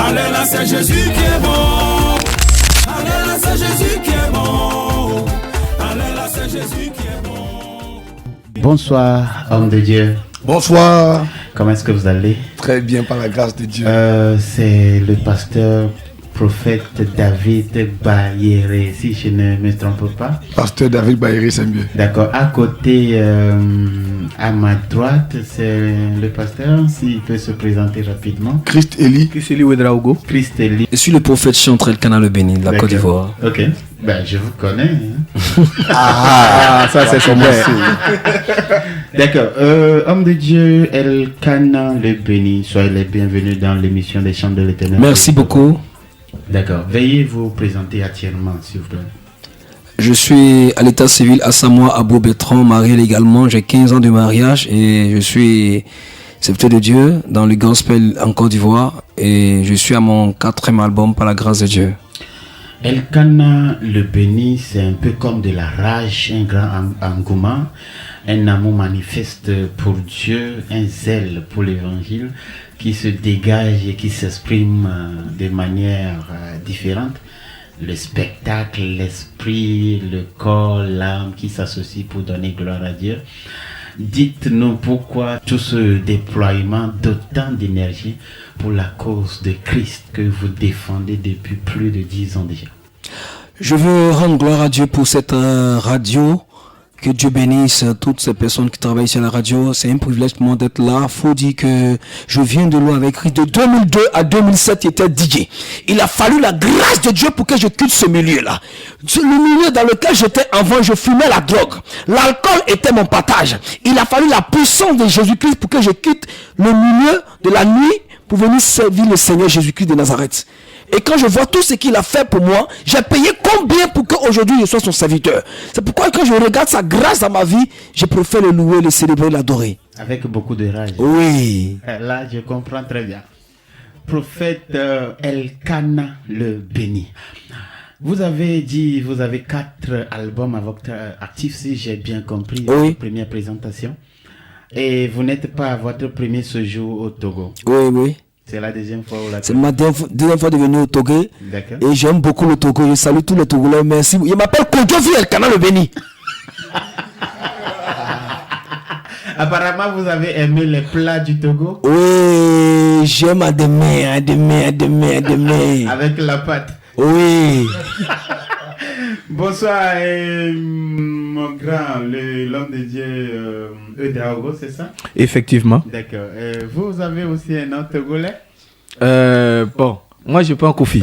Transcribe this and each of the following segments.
Alléluia, c'est Jésus qui est bon. Alléluia, c'est Jésus qui est bon. Alléluia, c'est Jésus qui est bon. Bonsoir, homme de Dieu. Bonsoir. Comment est-ce que vous allez? Très bien, par la grâce de Dieu. C'est le pasteur prophète David Bayere, si je ne me trompe pas. Pasteur David Bayere, c'est mieux. D'accord. À côté, à ma droite, c'est le pasteur, s'il peut se présenter rapidement. Christ Eli. Christ Eli Ouedraogo. Christ Eli. Je suis le prophète Chantrel Canal Béni de la Côte d'Ivoire. Ok. Ben, je vous connais. Ça c'est super. D'accord. Homme de Dieu, Elkana le béni. Soyez les bienvenus dans l'émission des Chants de l'Éternel. Merci beaucoup. D'accord. Veuillez vous présenter entièrement, s'il vous plaît. Je suis à l'état civil à Samoa, Abou Bertrand, marié légalement. J'ai 15 ans de mariage et je suis serviteur de Dieu dans le gospel en Côte d'Ivoire. Et je suis à mon 4e album par la grâce de Dieu. Elkana le béni, c'est un peu comme de la rage, un grand engouement, un amour manifeste pour Dieu, un zèle pour l'évangile qui se dégage et qui s'exprime de manière différente. Le spectacle, l'esprit, le corps, l'âme qui s'associent pour donner gloire à Dieu. Dites-nous pourquoi tout ce déploiement d'autant d'énergie pour la cause de Christ que vous défendez depuis plus de 10 ans déjà. Je veux rendre gloire à Dieu pour cette radio. Que Dieu bénisse toutes ces personnes qui travaillent sur la radio. C'est un privilège pour moi d'être là. Faut dire que je viens de loin avec Christ. De 2002 à 2007, il était DJ. Il a fallu la grâce de Dieu pour que je quitte ce milieu-là. Le milieu dans lequel j'étais avant, je fumais la drogue. L'alcool était mon partage. Il a fallu la puissance de Jésus-Christ pour que je quitte le milieu de la nuit pour venir servir le Seigneur Jésus-Christ de Nazareth. Et quand je vois tout ce qu'il a fait pour moi, j'ai payé combien pour qu'aujourd'hui je sois son serviteur. C'est pourquoi quand je regarde sa grâce dans ma vie, je préfère le louer, le célébrer, l'adorer. Avec beaucoup de rage. Oui. Là, je comprends très bien. Prophète Elkana le béni. Vous avez dit, vous avez 4 albums à votre actif, si j'ai bien compris, oui. Première présentation. Et vous n'êtes pas à votre premier séjour au Togo. Oui, oui. C'est la deuxième fois où la... C'est ma deuxième fois de venir au Togo. D'accord. Et j'aime beaucoup le Togo. Je salue tous les Togolais. Merci. Il m'appelle Kodjofi Elkana le béni. Apparemment, vous avez aimé les plats du Togo. Oui, j'aime à demain. Avec la pâte. Oui. Bonsoir, mon grand, l'homme de Dieu, Ouedraogo, c'est ça? Effectivement. D'accord. Vous avez aussi un nom togolais? Bon, moi je prends Kofi.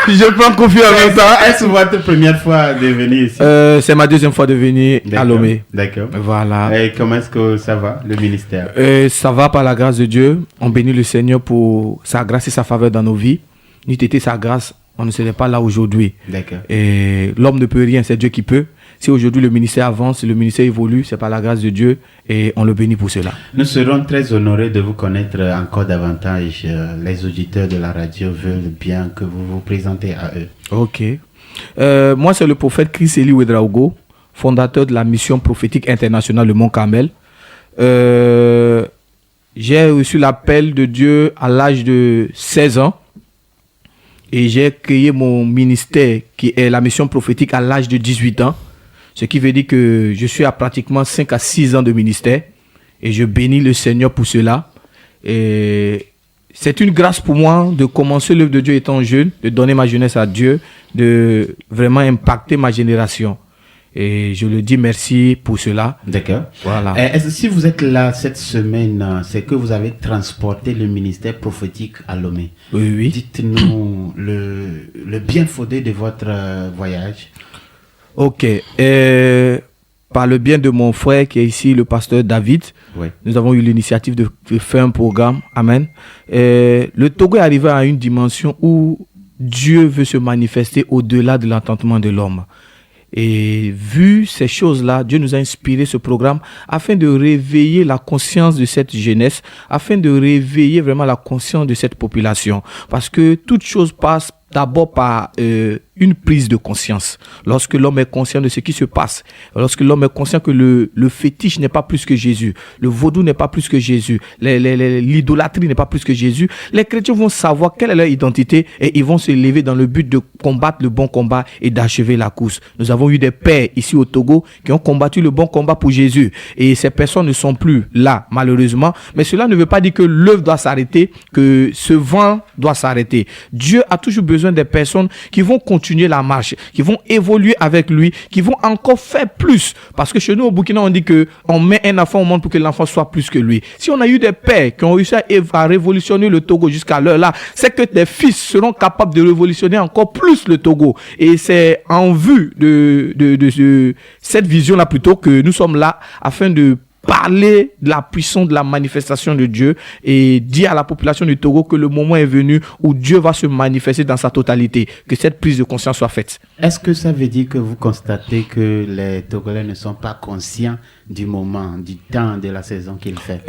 Je prends Kofi en même temps. Est-ce votre première fois de venir ici? C'est ma deuxième fois de venir à Lomé. D'accord. Voilà. Et comment est-ce que ça va, le ministère? Ça va par la grâce de Dieu. On bénit le Seigneur pour sa grâce et sa faveur dans nos vies. N'eût été sa grâce, on ne serait pas là aujourd'hui. D'accord. Et l'homme ne peut rien, c'est Dieu qui peut. Si aujourd'hui le ministère avance, le ministère évolue, c'est par la grâce de Dieu et on le bénit pour cela. Nous serons très honorés de vous connaître encore davantage. Les auditeurs de la radio veulent bien que vous vous présentez à eux. Ok. Moi, c'est le prophète Christ Eli Ouedraogo, fondateur de la mission prophétique internationale Le Mont Carmel. J'ai reçu l'appel de Dieu à l'âge de 16 ans. Et j'ai créé mon ministère qui est la mission prophétique à l'âge de 18 ans. Ce qui veut dire que je suis à pratiquement 5 à 6 ans de ministère. Et je bénis le Seigneur pour cela. Et c'est une grâce pour moi de commencer l'œuvre de Dieu étant jeune, de donner ma jeunesse à Dieu, de vraiment impacter ma génération. Et je le dis merci pour cela. D'accord. Voilà. Si vous êtes là cette semaine, c'est que vous avez transporté le ministère prophétique à Lomé. Oui, oui. Dites-nous le bien fondé de votre voyage. Ok. Par le bien de mon frère qui est ici, le pasteur David, oui. Nous avons eu l'initiative de faire un programme. Amen. Le Togo est arrivé à une dimension où Dieu veut se manifester au-delà de l'entendement de l'homme. Et vu ces choses-là, Dieu nous a inspiré ce programme afin de réveiller la conscience de cette jeunesse, afin de réveiller vraiment la conscience de cette population. Parce que toute chose passe d'abord par une prise de conscience. Lorsque l'homme est conscient de ce qui se passe, lorsque l'homme est conscient que le fétiche n'est pas plus que Jésus, le vaudou n'est pas plus que Jésus, l'idolâtrie n'est pas plus que Jésus, les chrétiens vont savoir quelle est leur identité et ils vont se lever dans le but de combattre le bon combat et d'achever la course. Nous avons eu des pères ici au Togo qui ont combattu le bon combat pour Jésus et ces personnes ne sont plus là malheureusement, mais cela ne veut pas dire que l'œuvre doit s'arrêter, que ce vent doit s'arrêter. Dieu a toujours besoin des personnes qui vont continuer la marche, qui vont évoluer avec lui, qui vont encore faire plus. Parce que chez nous au Burkina, on dit que on met un enfant au monde pour que l'enfant soit plus que lui. Si on a eu des pères qui ont réussi à révolutionner le Togo jusqu'à l'heure là, c'est que des fils seront capables de révolutionner encore plus le Togo. Et c'est en vue de cette vision-là plutôt que nous sommes là afin de parler de la puissance de la manifestation de Dieu et dire à la population du Togo que le moment est venu où Dieu va se manifester dans sa totalité, que cette prise de conscience soit faite. Est-ce que ça veut dire que vous constatez que les Togolais ne sont pas conscients du moment, du temps, de la saison qu'il fait?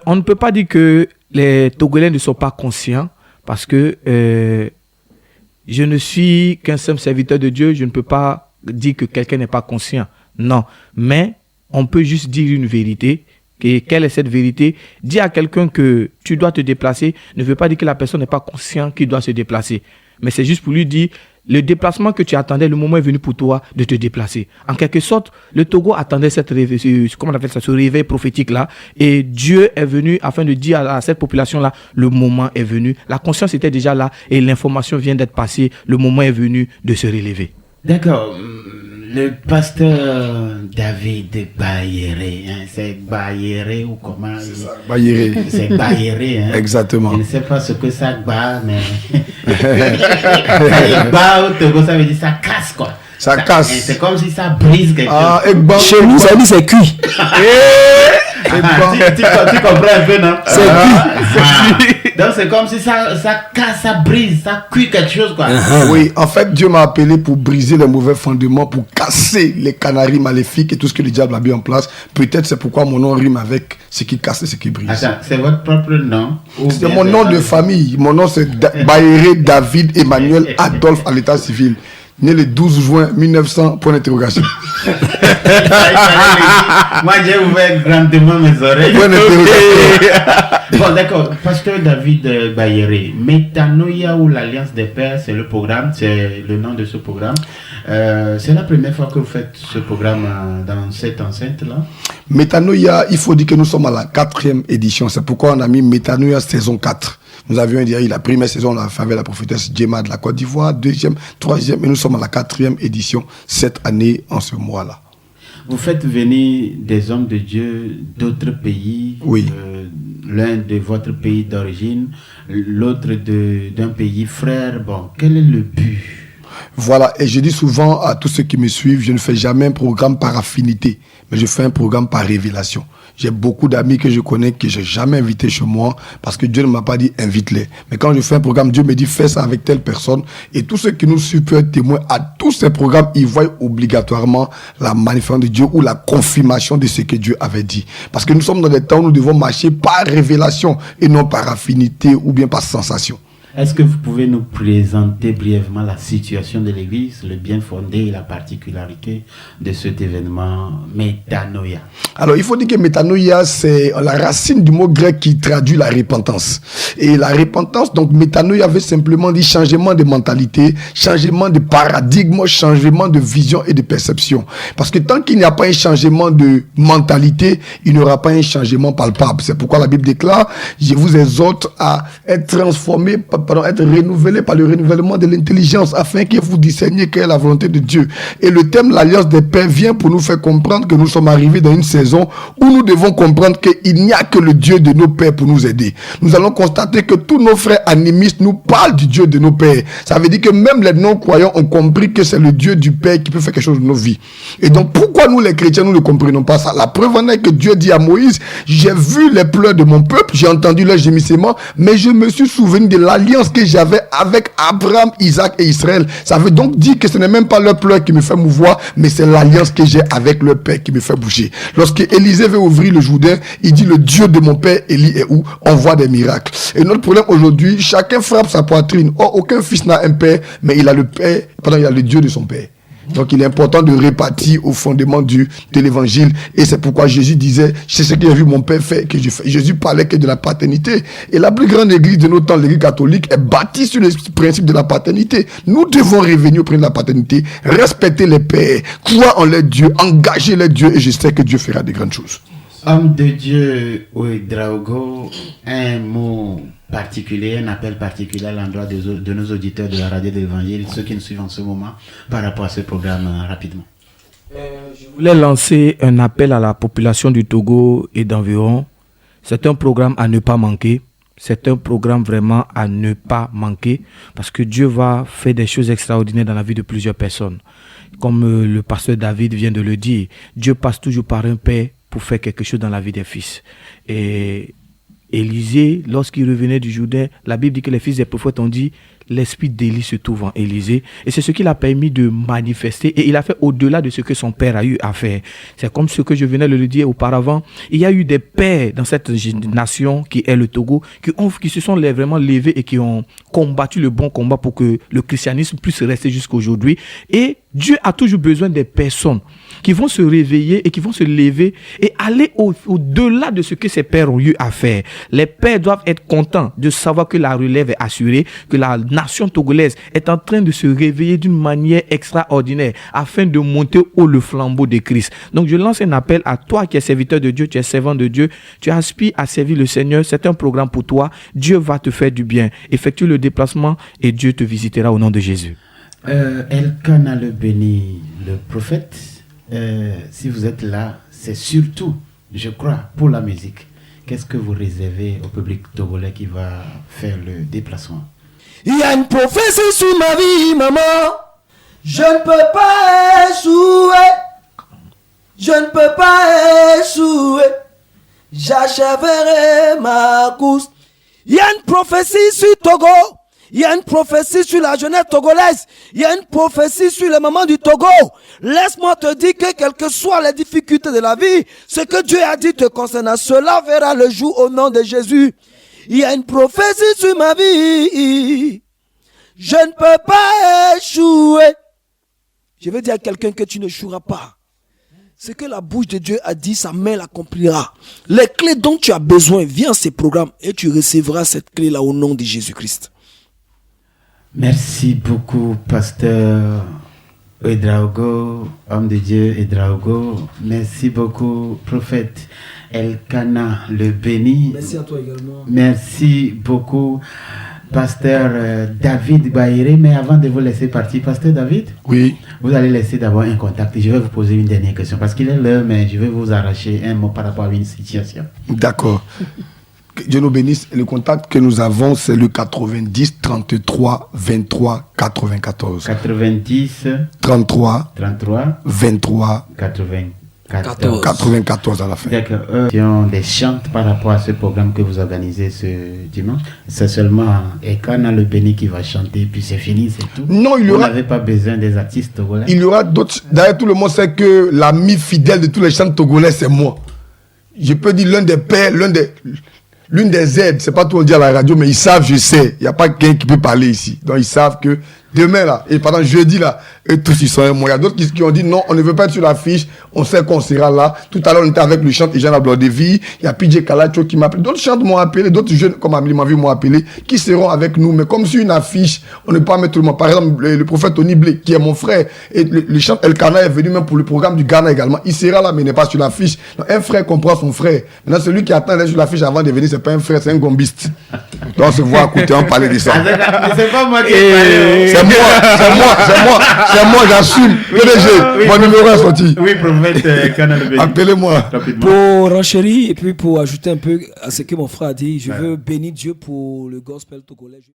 On ne peut pas dire que les Togolais ne sont pas conscients parce que je ne suis qu'un simple serviteur de Dieu, je ne peux pas dire que quelqu'un n'est pas conscient. Non, mais on peut juste dire une vérité. Et quelle est cette vérité? Dire à quelqu'un que tu dois te déplacer ne veut pas dire que la personne n'est pas consciente qu'il doit se déplacer. Mais c'est juste pour lui dire, le déplacement que tu attendais, le moment est venu pour toi de te déplacer. En quelque sorte, le Togo attendait ce réveil prophétique-là. Et Dieu est venu afin de dire à cette population-là, le moment est venu. La conscience était déjà là et l'information vient d'être passée. Le moment est venu de se relever. D'accord. Le pasteur David Bayéré, hein, c'est Bayéré ou comment? C'est ça, Bayéré. C'est Bayéré, hein. Exactement. Je ne sais pas ce que ça bat, mais bat au Togo, ça veut dire ça casse quoi. Ça casse. C'est comme si ça brise quelque chose. Chez nous, ça dit c'est cuit. Tu comprends un peu, non? C'est cuit. Donc c'est comme si ça casse, ça brise, ça cuit quelque chose quoi. Oui, en fait, Dieu m'a appelé pour briser les mauvais fondements, pour casser les canaries maléfiques et tout ce que le diable a mis en place. Peut-être c'est pourquoi mon nom rime avec ce qui casse et ce qui brise. Attends, c'est votre propre nom? C'est mon nom de famille. Mon nom c'est Bayéré David Emmanuel Adolphe à l'état civil. Né le 12 juin 1900, point d'interrogation. Moi, j'ai ouvert grandement mes oreilles. Point d'interrogation. Bon, d'accord. Pasteur David Bayéré, Métanoïa ou l'Alliance des Pères, c'est le programme, c'est le nom de ce programme. C'est la première fois que vous faites ce programme dans cette enceinte-là? Métanoïa, il faut dire que nous sommes à la 4e édition. C'est pourquoi on a mis Métanoïa saison 4. Nous avions dit la première saison, on a fait avec la prophétesse Djema de la Côte d'Ivoire, 2e, 3e, et nous sommes à la 4e édition cette année, en ce mois-là. Vous faites venir des hommes de Dieu d'autres pays, oui. L'un de votre pays d'origine, l'autre d'un pays frère. Bon, quel est le but? Voilà, et je dis souvent à tous ceux qui me suivent, je ne fais jamais un programme par affinité, mais je fais un programme par révélation. J'ai beaucoup d'amis que je connais que je n'ai jamais invité chez moi parce que Dieu ne m'a pas dit invite-les. Mais quand je fais un programme, Dieu me dit fais ça avec telle personne. Et tous ceux qui nous suivent peuvent être témoins à tous ces programmes, ils voient obligatoirement la manifestation de Dieu ou la confirmation de ce que Dieu avait dit. Parce que nous sommes dans des temps où nous devons marcher par révélation et non par affinité ou bien par sensation. Est-ce que vous pouvez nous présenter brièvement la situation de l'Église, le bien fondé et la particularité de cet événement Métanoïa? Alors, il faut dire que Métanoïa, c'est la racine du mot grec qui traduit la repentance. Et la repentance, donc Métanoïa veut simplement dire changement de mentalité, changement de paradigme, changement de vision et de perception. Parce que tant qu'il n'y a pas un changement de mentalité, il n'y aura pas un changement palpable. C'est pourquoi la Bible déclare, je vous exhorte à être transformés, être renouvelé par le renouvellement de l'intelligence afin que vous discerniez quelle est la volonté de Dieu. Et le thème l'Alliance des Pères vient pour nous faire comprendre que nous sommes arrivés dans une saison où nous devons comprendre qu'il n'y a que le Dieu de nos pères pour nous aider. Nous allons constater que tous nos frères animistes nous parlent du Dieu de nos pères. Ça veut dire que même les non-croyants ont compris que c'est le Dieu du Père qui peut faire quelque chose de nos vies. Et donc pourquoi nous les chrétiens nous ne comprenons pas ça? La preuve en est que Dieu dit à Moïse, j'ai vu les pleurs de mon peuple, j'ai entendu leurs gémissements, mais je me suis souvenu de l'alliance l'alliance que j'avais avec Abraham, Isaac et Israël. Ça veut donc dire que ce n'est même pas leur pleur qui me fait mouvoir, mais c'est l'alliance que j'ai avec le Père qui me fait bouger. Lorsque Élisée veut ouvrir le Jourdain, il dit le Dieu de mon Père Élie est où? On voit des miracles. Et notre problème aujourd'hui, chacun frappe sa poitrine. Or, aucun fils n'a un père, mais il a le Père, pendant il a le Dieu de son Père. Donc il est important de répartir au fondement de l'évangile. Et c'est pourquoi Jésus disait, c'est ce que j'ai vu mon Père faire que je fais. Jésus parlait que de la paternité. Et la plus grande église de notre temps, l'église catholique, est bâtie sur le principe de la paternité. Nous devons revenir au principe de la paternité, respecter les pères, croire en les dieux, engager les dieux, et je sais que Dieu fera de grandes choses. Homme de Dieu, Ouedraogo, un mot particulier, un appel particulier à l'endroit de nos auditeurs de la radio de l'Évangile, ceux qui nous suivent en ce moment, par rapport à ce programme rapidement. Je voulais lancer un appel à la population du Togo et d'environ. C'est un programme à ne pas manquer. C'est un programme vraiment à ne pas manquer parce que Dieu va faire des choses extraordinaires dans la vie de plusieurs personnes. Comme le pasteur David vient de le dire, Dieu passe toujours par un père pour faire quelque chose dans la vie des fils. Et Élisée, lorsqu'il revenait du Jourdain, la Bible dit que les fils des prophètes ont dit l'esprit d'Élie se trouve en Élisée. Et c'est ce qui l'a permis de manifester. Et il a fait au-delà de ce que son père a eu à faire. C'est comme ce que je venais de le dire auparavant. Il y a eu des pères dans cette nation qui est le Togo, qui se sont vraiment levés et qui ont combattu le bon combat pour que le christianisme puisse rester jusqu'à aujourd'hui. Et Dieu a toujours besoin des personnes qui vont se réveiller et qui vont se lever et aller au-delà de ce que ces pères ont eu à faire. Les pères doivent être contents de savoir que la relève est assurée, que la nation togolaise est en train de se réveiller d'une manière extraordinaire afin de monter haut le flambeau de Christ. Donc je lance un appel à toi qui es serviteur de Dieu, tu es servant de Dieu, tu aspires à servir le Seigneur, c'est un programme pour toi, Dieu va te faire du bien. Effectue le déplacement et Dieu te visitera au nom de Jésus. Elkanah le béni, le prophète, si vous êtes là, c'est surtout, je crois, pour la musique. Qu'est-ce que vous réservez au public togolais qui va faire le déplacement? Il y a une prophétie sur ma vie, maman. Je ne peux pas échouer. Je ne peux pas échouer. J'achèverai ma course. Il y a une prophétie sur Togo. Il y a une prophétie sur la jeunesse togolaise. Il y a une prophétie sur les mamans du Togo. Laisse-moi te dire que quelles que soient les difficultés de la vie, ce que Dieu a dit te concernant, cela verra le jour au nom de Jésus. Il y a une prophétie sur ma vie. Je ne peux pas échouer. Je veux dire à quelqu'un que tu ne échoueras pas. Ce que la bouche de Dieu a dit, sa main l'accomplira. Les clés dont tu as besoin, viens à ces programmes et tu recevras cette clé-là au nom de Jésus-Christ. Merci beaucoup, pasteur Ouedraogo, homme de Dieu Ouedraogo. Merci beaucoup, prophète Elkanah le béni. Merci à toi également. Merci beaucoup, pasteur David Baïré. Mais avant de vous laisser partir, pasteur David, Oui. vous allez laisser d'abord un contact. Je vais vous poser une dernière question parce qu'il est l'heure, mais je vais vous arracher un mot par rapport à une situation. D'accord. Que Dieu nous bénisse. Le contact que nous avons, c'est le 90 33 23 94. 90 33 33 23 94. 94 à la fin. D'accord. Qui ont des chants par rapport à ce programme que vous organisez ce dimanche. C'est seulement Elkanah le béni qui va chanter, puis c'est fini, c'est tout. Non, il y Vous aura, n'avez pas besoin des artistes togolais. il y aura d'autres. D'ailleurs, tout le monde sait que l'ami fidèle de tous les chants togolais, c'est moi. Je peux dire l'un des pères, l'une des aides. C'est pas tout on dit à la radio, mais ils savent, je sais. Il n'y a pas quelqu'un qui peut parler ici. Donc ils savent que demain là, et pendant jeudi là, eux tous ils sont un mois. Il y a d'autres qui ont dit non, on ne veut pas être sur l'affiche, on sait qu'on sera là. Tout à l'heure on était avec le chant Jean Ablodevi, il y a PJ Kalacho qui m'a appelé, d'autres chantes m'ont appelé, d'autres jeunes comme Amélie Mavi m'ont appelé, qui seront avec nous. Mais comme sur une affiche, on ne peut pas mettre tout le monde. Par exemple, le prophète Tony Blé, qui est mon frère, et le chant Elkanah est venu même pour le programme du Ghana également. Il sera là, mais il n'est pas sur l'affiche. Donc un frère comprend son frère. Maintenant celui qui attend d'être sur l'affiche avant de venir, c'est pas un frère, c'est un gombiste. Donc on se voit à côté, on parlait de ça. C'est pas moi qui ai C'est moi, j'assume. PDG, mon numéro est sorti. Oui, prophète Elkanah le béni. Appelez-moi. Rapidement. Pour renchérir et puis pour ajouter un peu à ce que mon frère a dit, je veux bénir Dieu pour le gospel togolais.